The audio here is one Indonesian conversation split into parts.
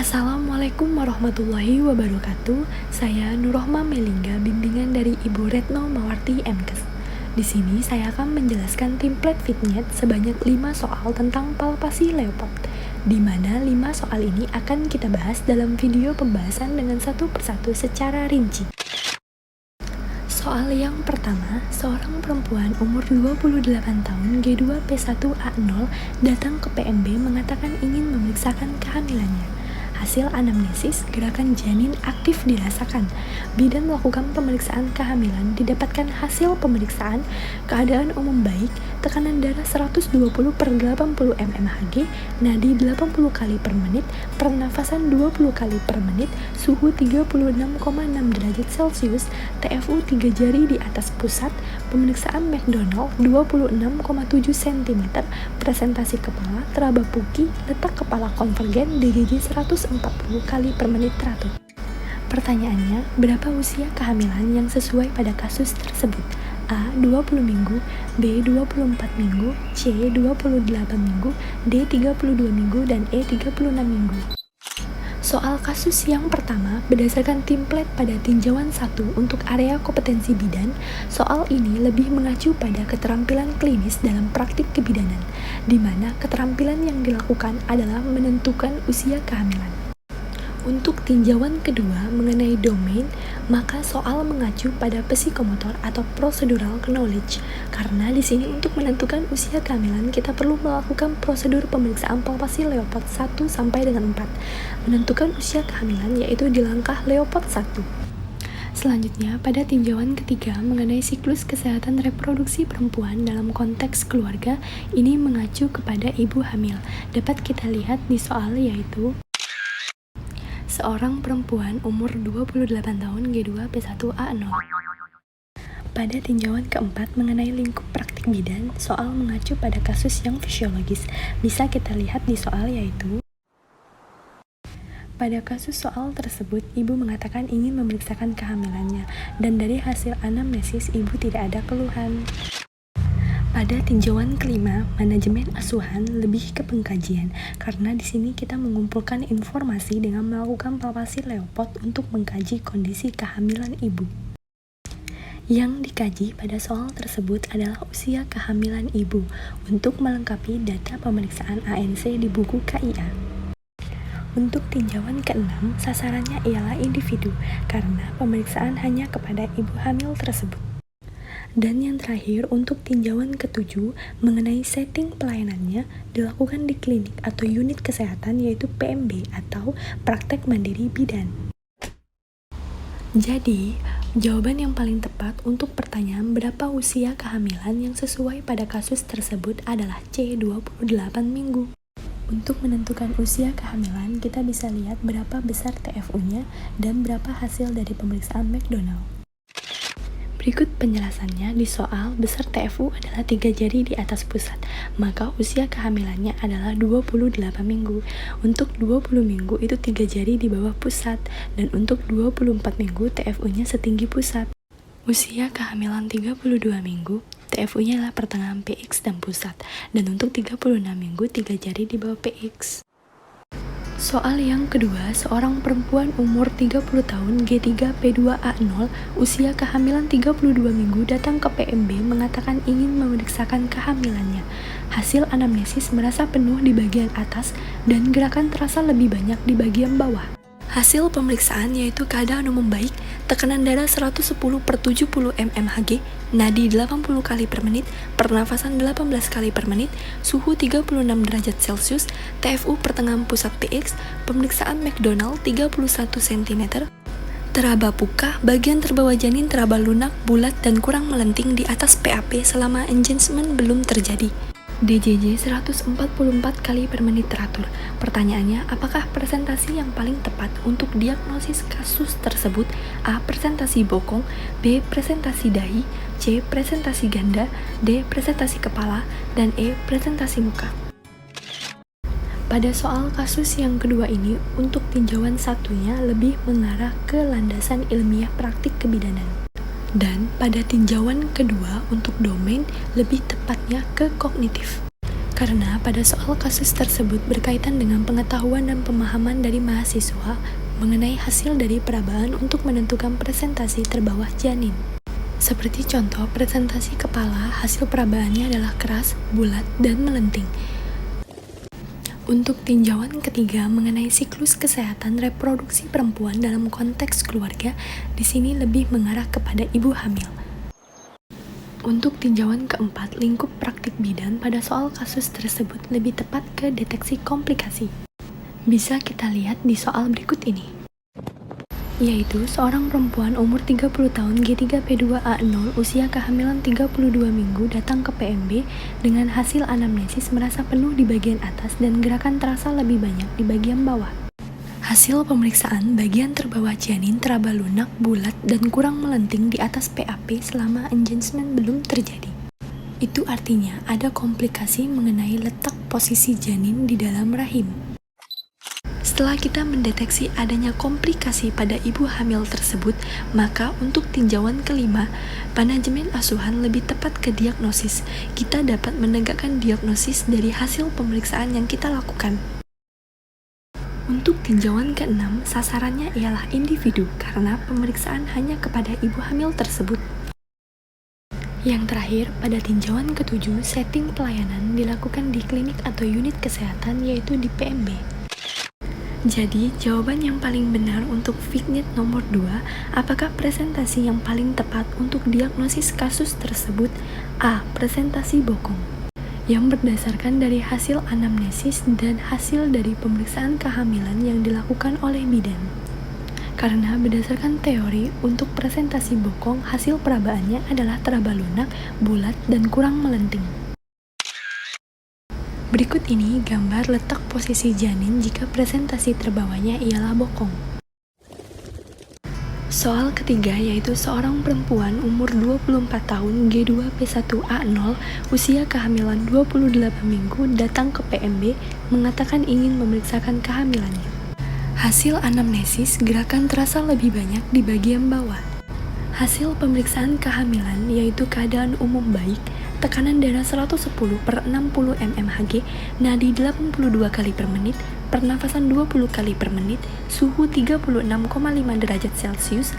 Assalamualaikum warahmatullahi wabarakatuh. Saya Nurrohma Melingga, bimbingan dari Ibu Retno Mawarti MKes. Di sini saya akan menjelaskan template Fitnet sebanyak 5 soal tentang palpasi leopard, di mana 5 soal ini akan kita bahas dalam video pembahasan dengan satu persatu secara rinci. Soal yang pertama, seorang perempuan umur 28 tahun G2P1A0 datang ke PMB mengatakan ingin memeriksakan kehamilannya. Hasil anamnesis, gerakan janin aktif dirasakan. Bidan melakukan pemeriksaan kehamilan, didapatkan hasil pemeriksaan keadaan umum baik, tekanan darah 120/80 mmHg, nadi 80 kali per menit, pernafasan 20 kali per menit, suhu 36,6 derajat Celcius, TFU 3 jari di atas pusat, pemeriksaan McDonald 26,7 cm, presentasi kepala, teraba puki, letak kepala konvergen, DGJ 140 kali per menit teratur. Pertanyaannya, berapa usia kehamilan yang sesuai pada kasus tersebut? A. 20 minggu, B. 24 minggu, C. 28 minggu, D. 32 minggu, dan E. 36 minggu. Soal kasus yang pertama, berdasarkan template pada tinjauan 1 untuk area kompetensi bidan, soal ini lebih mengacu pada keterampilan klinis dalam praktik kebidanan, di mana keterampilan yang dilakukan adalah menentukan usia kehamilan. Untuk tinjauan kedua mengenai domain, maka soal mengacu pada psikomotor atau procedural knowledge, karena di sini untuk menentukan usia kehamilan kita perlu melakukan prosedur pemeriksaan palpasi Leopard 1 sampai dengan 4. Menentukan usia kehamilan yaitu di langkah Leopard 1. Selanjutnya, pada tinjauan ketiga mengenai siklus kesehatan reproduksi perempuan dalam konteks keluarga, ini mengacu kepada ibu hamil. Dapat kita lihat di soal yaitu seorang perempuan umur 28 tahun G2P1A0. Pada tinjauan keempat mengenai lingkup praktik bidan, soal mengacu pada kasus yang fisiologis. Bisa kita lihat di soal yaitu pada kasus soal tersebut, ibu mengatakan ingin memeriksakan kehamilannya, dan dari hasil anamnesis ibu tidak ada keluhan. Pada tinjauan kelima, manajemen asuhan lebih ke pengkajian, karena di sini kita mengumpulkan informasi dengan melakukan palpasi Leopard untuk mengkaji kondisi kehamilan ibu. Yang dikaji pada soal tersebut adalah usia kehamilan ibu untuk melengkapi data pemeriksaan ANC di buku KIA. Untuk tinjauan keenam, sasarannya ialah individu, karena pemeriksaan hanya kepada ibu hamil tersebut. Dan yang terakhir, untuk tinjauan ketujuh mengenai setting pelayanannya dilakukan di klinik atau unit kesehatan yaitu PMB atau praktek mandiri bidan. Jadi, jawaban yang paling tepat untuk pertanyaan berapa usia kehamilan yang sesuai pada kasus tersebut adalah C. 28 minggu. Untuk menentukan usia kehamilan, kita bisa lihat berapa besar TFU-nya dan berapa hasil dari pemeriksaan McDonald. Berikut penjelasannya di soal besar TFU adalah 3 jari di atas pusat, maka usia kehamilannya adalah 28 minggu. Untuk 20 minggu itu 3 jari di bawah pusat, dan untuk 24 minggu TFU-nya setinggi pusat. Usia kehamilan 32 minggu, TFU-nya adalah pertengahan PX dan pusat, dan untuk 36 minggu 3 jari di bawah PX. Soal yang kedua, seorang perempuan umur 30 tahun G3P2A0, usia kehamilan 32 minggu datang ke PMB mengatakan ingin memeriksakan kehamilannya. Hasil anamnesis merasa penuh di bagian atas dan gerakan terasa lebih banyak di bagian bawah. Hasil pemeriksaan yaitu keadaan umum baik, tekanan darah 110/70 mmHg, nadi 80 kali per menit, pernafasan 18 kali per menit, suhu 36 derajat Celcius, TFU pertengahan pusat PX, pemeriksaan McDonald 31 cm, teraba puka, bagian terbawah janin teraba lunak, bulat dan kurang melenting di atas PAP selama engagement belum terjadi. DJJ 144 kali per menit teratur. Pertanyaannya, apakah presentasi yang paling tepat untuk diagnosis kasus tersebut? A. Presentasi bokong, B. Presentasi dahi, C. Presentasi ganda, D. Presentasi kepala, dan E. Presentasi muka. Pada soal kasus yang kedua ini, untuk tinjauan satunya lebih mengarah ke landasan ilmiah praktik kebidanan. Dan pada tinjauan kedua untuk domain lebih tepatnya ke kognitif. Karena pada soal kasus tersebut berkaitan dengan pengetahuan dan pemahaman dari mahasiswa mengenai hasil dari perabaan untuk menentukan presentasi terbawah janin. Seperti contoh, presentasi kepala, hasil perabaannya adalah keras, bulat, dan melenting. Untuk tinjauan ketiga mengenai siklus kesehatan reproduksi perempuan dalam konteks keluarga, di sini lebih mengarah kepada ibu hamil. Untuk tinjauan keempat, lingkup praktik bidan pada soal kasus tersebut lebih tepat ke deteksi komplikasi. Bisa kita lihat di soal berikut ini, yaitu seorang perempuan umur 30 tahun G3P2A0 usia kehamilan 32 minggu datang ke PMB dengan hasil anamnesis merasa penuh di bagian atas dan gerakan terasa lebih banyak di bagian bawah. Hasil pemeriksaan bagian terbawah janin teraba lunak, bulat, dan kurang melenting di atas PAP selama engagement belum terjadi. Itu artinya ada komplikasi mengenai letak posisi janin di dalam rahim. Setelah kita mendeteksi adanya komplikasi pada ibu hamil tersebut, maka untuk tinjauan kelima, manajemen asuhan lebih tepat ke diagnosis. Kita dapat menegakkan diagnosis dari hasil pemeriksaan yang kita lakukan. Untuk tinjauan keenam, sasarannya ialah individu karena pemeriksaan hanya kepada ibu hamil tersebut. Yang terakhir, pada tinjauan ketujuh, setting pelayanan dilakukan di klinik atau unit kesehatan yaitu di PMB. Jadi, jawaban yang paling benar untuk vignette nomor 2, apakah presentasi yang paling tepat untuk diagnosis kasus tersebut? A. Presentasi bokong, yang berdasarkan dari hasil anamnesis dan hasil dari pemeriksaan kehamilan yang dilakukan oleh bidan. Karena berdasarkan teori, untuk presentasi bokong, hasil perabaannya adalah teraba lunak, bulat, dan kurang melenting. Berikut ini gambar letak posisi janin jika presentasi terbawahnya ialah bokong. Soal ketiga yaitu seorang perempuan umur 24 tahun G2P1A0 usia kehamilan 28 minggu datang ke PMB mengatakan ingin memeriksakan kehamilannya. Hasil anamnesis gerakan terasa lebih banyak di bagian bawah. Hasil pemeriksaan kehamilan yaitu keadaan umum baik, tekanan darah 110/60 mmHg, nadi 82 kali per menit, pernafasan 20 kali per menit, suhu 36,5 derajat Celcius,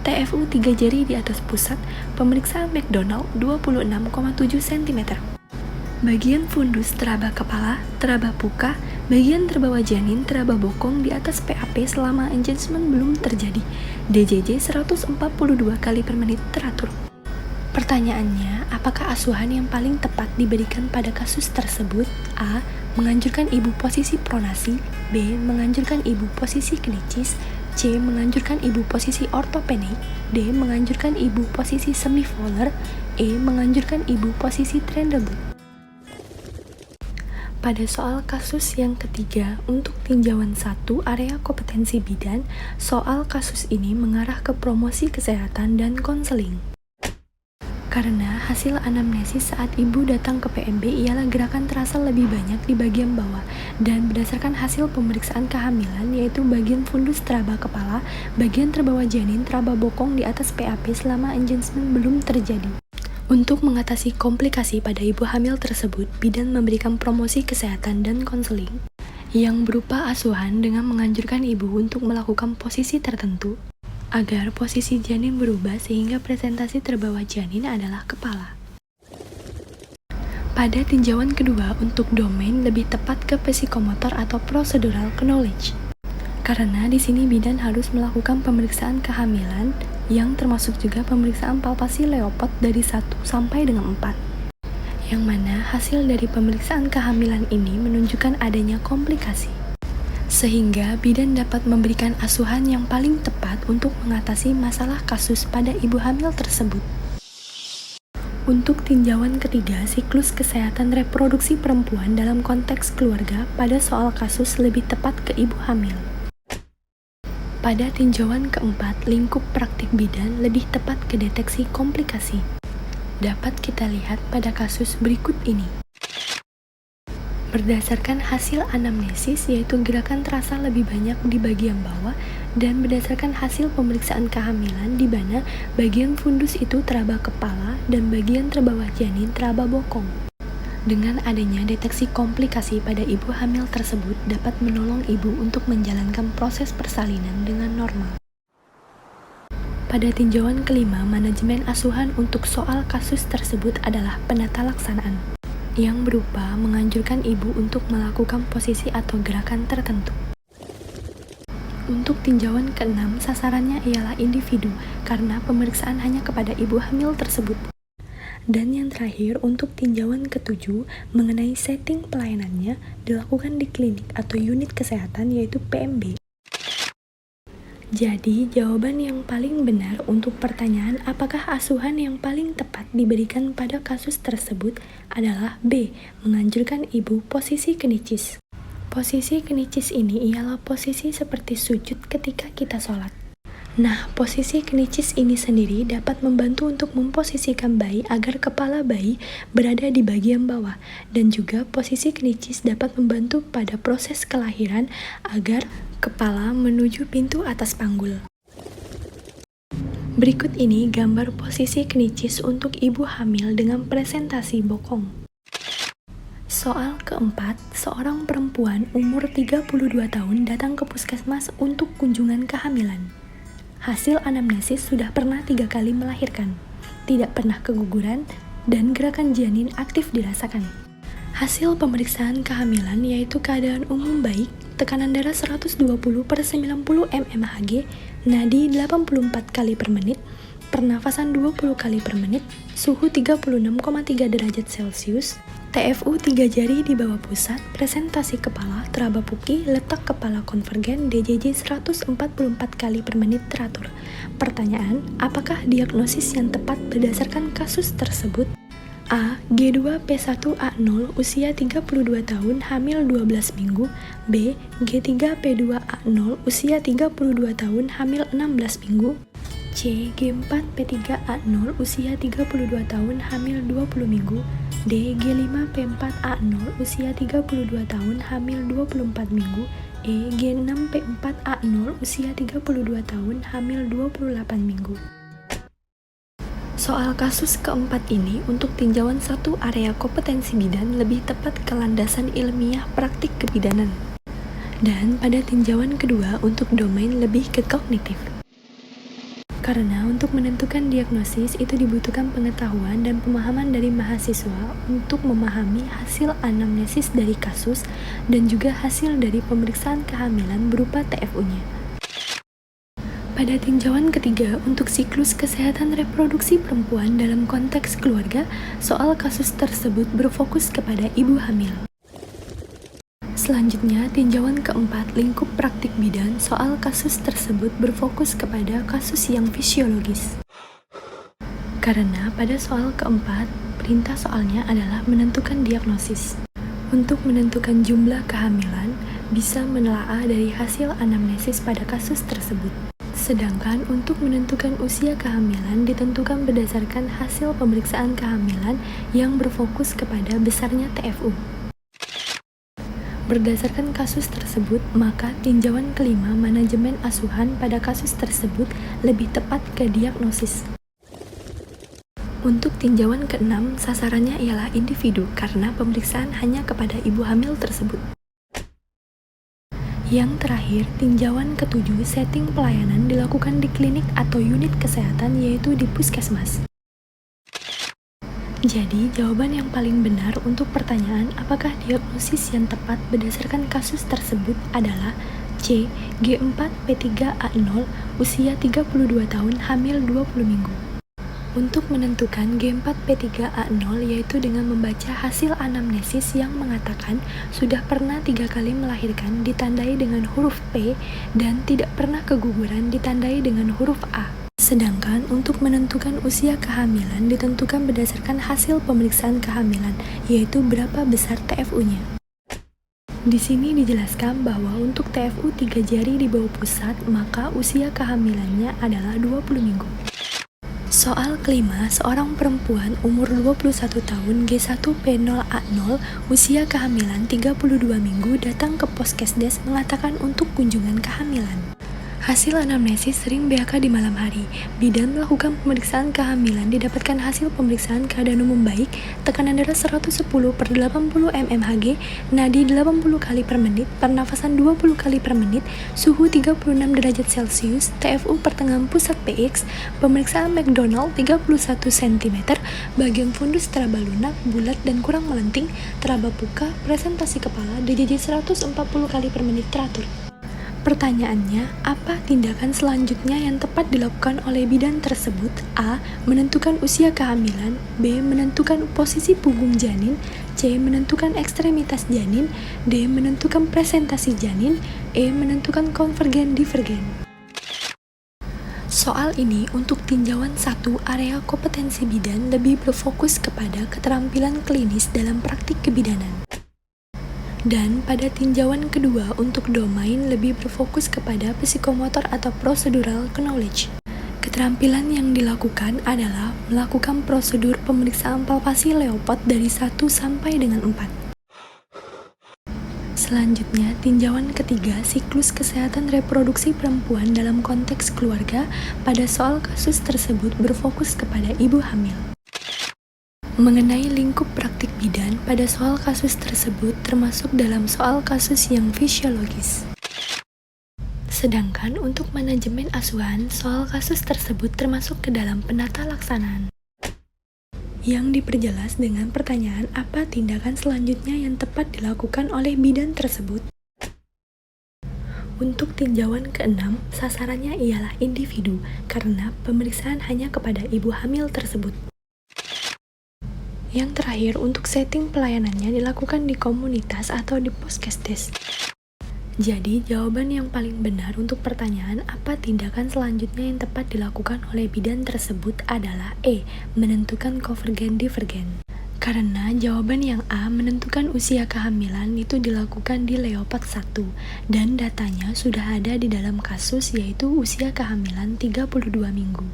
TFU 3 jari di atas pusat, pemeriksaan McDonald 26,7 cm. Bagian fundus teraba kepala, teraba puka, bagian terbawah janin teraba bokong di atas PAP selama engagement belum terjadi. DJJ 142 kali per menit teratur. Pertanyaannya, apakah asuhan yang paling tepat diberikan pada kasus tersebut? A. Menganjurkan ibu posisi pronasi. B. Menganjurkan ibu posisi knicis. C. Menganjurkan ibu posisi ortopenik. D. Menganjurkan ibu posisi semivolar. E. Menganjurkan ibu posisi trendebut. Pada soal kasus yang ketiga, untuk tinjauan 1 area kompetensi bidan, soal kasus ini mengarah ke promosi kesehatan dan konseling. Karena hasil anamnesis saat ibu datang ke PMB ialah gerakan terasa lebih banyak di bagian bawah, dan berdasarkan hasil pemeriksaan kehamilan yaitu bagian fundus teraba kepala, bagian terbawah janin teraba bokong di atas PAP selama engagement belum terjadi. Untuk mengatasi komplikasi pada ibu hamil tersebut, bidan memberikan promosi kesehatan dan konseling yang berupa asuhan dengan menganjurkan ibu untuk melakukan posisi tertentu agar posisi janin berubah sehingga presentasi terbawah janin adalah kepala. Pada tinjauan kedua, untuk domain lebih tepat ke psikomotor atau procedural knowledge. Karena di sini bidan harus melakukan pemeriksaan kehamilan yang termasuk juga pemeriksaan palpasi Leopard dari 1 sampai dengan 4. Yang mana hasil dari pemeriksaan kehamilan ini menunjukkan adanya komplikasi. Sehingga bidan dapat memberikan asuhan yang paling tepat untuk mengatasi masalah kasus pada ibu hamil tersebut. Untuk tinjauan ketiga, siklus kesehatan reproduksi perempuan dalam konteks keluarga pada soal kasus lebih tepat ke ibu hamil. Pada tinjauan keempat, lingkup praktik bidan lebih tepat ke deteksi komplikasi. Dapat kita lihat pada kasus berikut ini. Berdasarkan hasil anamnesis yaitu gerakan terasa lebih banyak di bagian bawah dan berdasarkan hasil pemeriksaan kehamilan di mana bagian fundus itu teraba kepala dan bagian terbawah janin teraba bokong. Dengan adanya deteksi komplikasi pada ibu hamil tersebut dapat menolong ibu untuk menjalankan proses persalinan dengan normal. Pada tinjauan kelima, manajemen asuhan untuk soal kasus tersebut adalah penata laksanaan, yang berupa menganjurkan ibu untuk melakukan posisi atau gerakan tertentu. Untuk tinjauan keenam, sasarannya ialah individu, karena pemeriksaan hanya kepada ibu hamil tersebut. Dan yang terakhir, untuk tinjauan ketujuh, mengenai setting pelayanannya dilakukan di klinik atau unit kesehatan, yaitu PMB. Jadi, jawaban yang paling benar untuk pertanyaan apakah asuhan yang paling tepat diberikan pada kasus tersebut adalah B. Menganjurkan ibu posisi kenicis. Posisi kenicis ini ialah posisi seperti sujud ketika kita sholat. Nah, posisi kenicis ini sendiri dapat membantu untuk memposisikan bayi agar kepala bayi berada di bagian bawah, dan juga posisi kenicis dapat membantu pada proses kelahiran agar kepala menuju pintu atas panggul. Berikut ini gambar posisi kenicis untuk ibu hamil dengan presentasi bokong. Soal keempat, seorang perempuan umur 32 tahun datang ke puskesmas untuk kunjungan kehamilan. Hasil anamnesis sudah pernah 3 kali melahirkan, tidak pernah keguguran, dan gerakan janin aktif dirasakan. Hasil pemeriksaan kehamilan yaitu keadaan umum baik, tekanan darah 120/90 mmHg, nadi 84 kali per menit, pernafasan 20 kali per menit, suhu 36,3 derajat Celcius, TFU 3 jari di bawah pusat, presentasi kepala, teraba puki, letak kepala konvergen, DJJ 144 kali per menit teratur. Pertanyaan, apakah diagnosis yang tepat berdasarkan kasus tersebut? A. G2P1A0 usia 32 tahun, hamil 12 minggu. B. G3P2A0 usia 32 tahun, hamil 16 minggu. C. G4P3A0 usia 32 tahun, hamil 20 minggu. D. G5P4A0 usia 32 tahun, hamil 24 minggu. E. G6P4A0 usia 32 tahun, hamil 28 minggu. Soal kasus keempat ini untuk tinjauan satu area kompetensi bidan, lebih tepat ke landasan ilmiah praktik kebidanan. Dan pada tinjauan kedua untuk domain lebih ke kognitif. Karena untuk menentukan diagnosis itu dibutuhkan pengetahuan dan pemahaman dari mahasiswa untuk memahami hasil anamnesis dari kasus dan juga hasil dari pemeriksaan kehamilan berupa TFU-nya. Pada tinjauan ketiga untuk siklus kesehatan reproduksi perempuan dalam konteks keluarga, soal kasus tersebut berfokus kepada ibu hamil. Selanjutnya, tinjauan keempat lingkup praktik bidan, soal kasus tersebut berfokus kepada kasus yang fisiologis. Karena pada soal keempat, perintah soalnya adalah menentukan diagnosis. Untuk menentukan jumlah kehamilan, bisa menelaah dari hasil anamnesis pada kasus tersebut. Sedangkan untuk menentukan usia kehamilan ditentukan berdasarkan hasil pemeriksaan kehamilan yang berfokus kepada besarnya TFU. Berdasarkan kasus tersebut, maka tinjauan kelima manajemen asuhan pada kasus tersebut lebih tepat ke diagnosis. Untuk tinjauan keenam, sasarannya ialah individu karena pemeriksaan hanya kepada ibu hamil tersebut. Yang terakhir, tinjauan ketujuh, setting pelayanan dilakukan di klinik atau unit kesehatan, yaitu di puskesmas. Jadi, jawaban yang paling benar untuk pertanyaan apakah diagnosis yang tepat berdasarkan kasus tersebut adalah C. G4P3A0 usia 32 tahun, hamil 20 minggu. Untuk menentukan G4P3A0 yaitu dengan membaca hasil anamnesis yang mengatakan sudah pernah 3 kali melahirkan ditandai dengan huruf P dan tidak pernah keguguran ditandai dengan huruf A. Sedangkan untuk menentukan usia kehamilan ditentukan berdasarkan hasil pemeriksaan kehamilan, yaitu berapa besar TFU-nya. Di sini dijelaskan bahwa untuk TFU 3 jari di bawah pusat, maka usia kehamilannya adalah 20 minggu. Soal kelima, seorang perempuan umur 21 tahun G1P0A0 usia kehamilan 32 minggu datang ke Poskesdes mengatakan untuk kunjungan kehamilan. Hasil anamnesis sering BAK di malam hari. Bidan melakukan pemeriksaan kehamilan didapatkan hasil pemeriksaan keadaan umum baik, tekanan darah 110/80 mmHg, nadi 80 kali per menit, pernafasan 20 kali per menit, suhu 36 derajat Celcius, TFU pertengahan pusat PX, pemeriksaan McDonald 31 cm, bagian fundus teraba lunak, bulat dan kurang melenting, teraba puka, presentasi kepala, DJJ 140 kali per menit teratur. Pertanyaannya, apa tindakan selanjutnya yang tepat dilakukan oleh bidan tersebut? A. Menentukan usia kehamilan. B. Menentukan posisi punggung janin. C. Menentukan ekstremitas janin. D. Menentukan presentasi janin. E. Menentukan konvergen divergen. Soal ini untuk tinjauan 1 area kompetensi bidan lebih berfokus kepada keterampilan klinis dalam praktik kebidanan. Dan pada tinjauan kedua untuk domain lebih berfokus kepada psikomotor atau procedural knowledge. Keterampilan yang dilakukan adalah melakukan prosedur pemeriksaan palpasi Leopard dari 1 sampai dengan 4. Selanjutnya, tinjauan ketiga siklus kesehatan reproduksi perempuan dalam konteks keluarga. Pada soal kasus tersebut berfokus kepada ibu hamil. Mengenai lingkup praktik bidan, pada soal kasus tersebut termasuk dalam soal kasus yang fisiologis. Sedangkan untuk manajemen asuhan, soal kasus tersebut termasuk ke dalam penata laksanaan. Yang diperjelas dengan pertanyaan apa tindakan selanjutnya yang tepat dilakukan oleh bidan tersebut. Untuk tinjauan ke-6, sasarannya ialah individu, karena pemeriksaan hanya kepada ibu hamil tersebut. Yang terakhir, untuk setting pelayanannya dilakukan di komunitas atau di poskesdes. Jadi, jawaban yang paling benar untuk pertanyaan apa tindakan selanjutnya yang tepat dilakukan oleh bidan tersebut adalah E. Menentukan konvergen divergen. Karena jawaban yang A, menentukan usia kehamilan, itu dilakukan di Leopard 1, dan datanya sudah ada di dalam kasus yaitu usia kehamilan 32 minggu.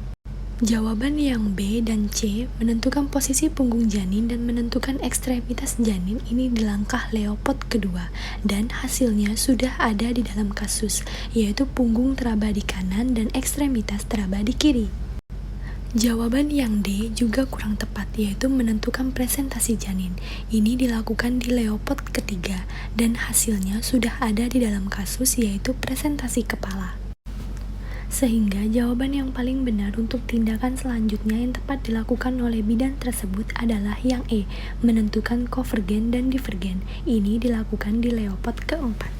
Jawaban yang B dan C, menentukan posisi punggung janin dan menentukan ekstremitas janin, ini di langkah Leopard kedua, dan hasilnya sudah ada di dalam kasus, yaitu punggung teraba di kanan dan ekstremitas teraba di kiri. Jawaban yang D juga kurang tepat, yaitu menentukan presentasi janin. Ini dilakukan di Leopard ketiga, dan hasilnya sudah ada di dalam kasus, yaitu presentasi kepala. Sehingga jawaban yang paling benar untuk tindakan selanjutnya yang tepat dilakukan oleh bidan tersebut adalah yang E, menentukan konvergen dan divergen. Ini dilakukan di Leopard keempat.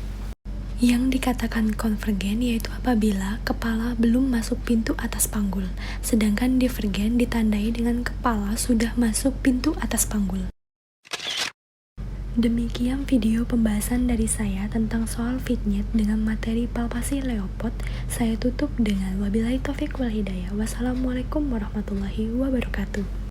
Yang dikatakan konvergen yaitu apabila kepala belum masuk pintu atas panggul, sedangkan divergen ditandai dengan kepala sudah masuk pintu atas panggul. Demikian video pembahasan dari saya tentang soal fitnyet dengan materi palpasi Leopard. Saya tutup dengan wabillahi taufiq wal hidayah. Wassalamualaikum warahmatullahi wabarakatuh.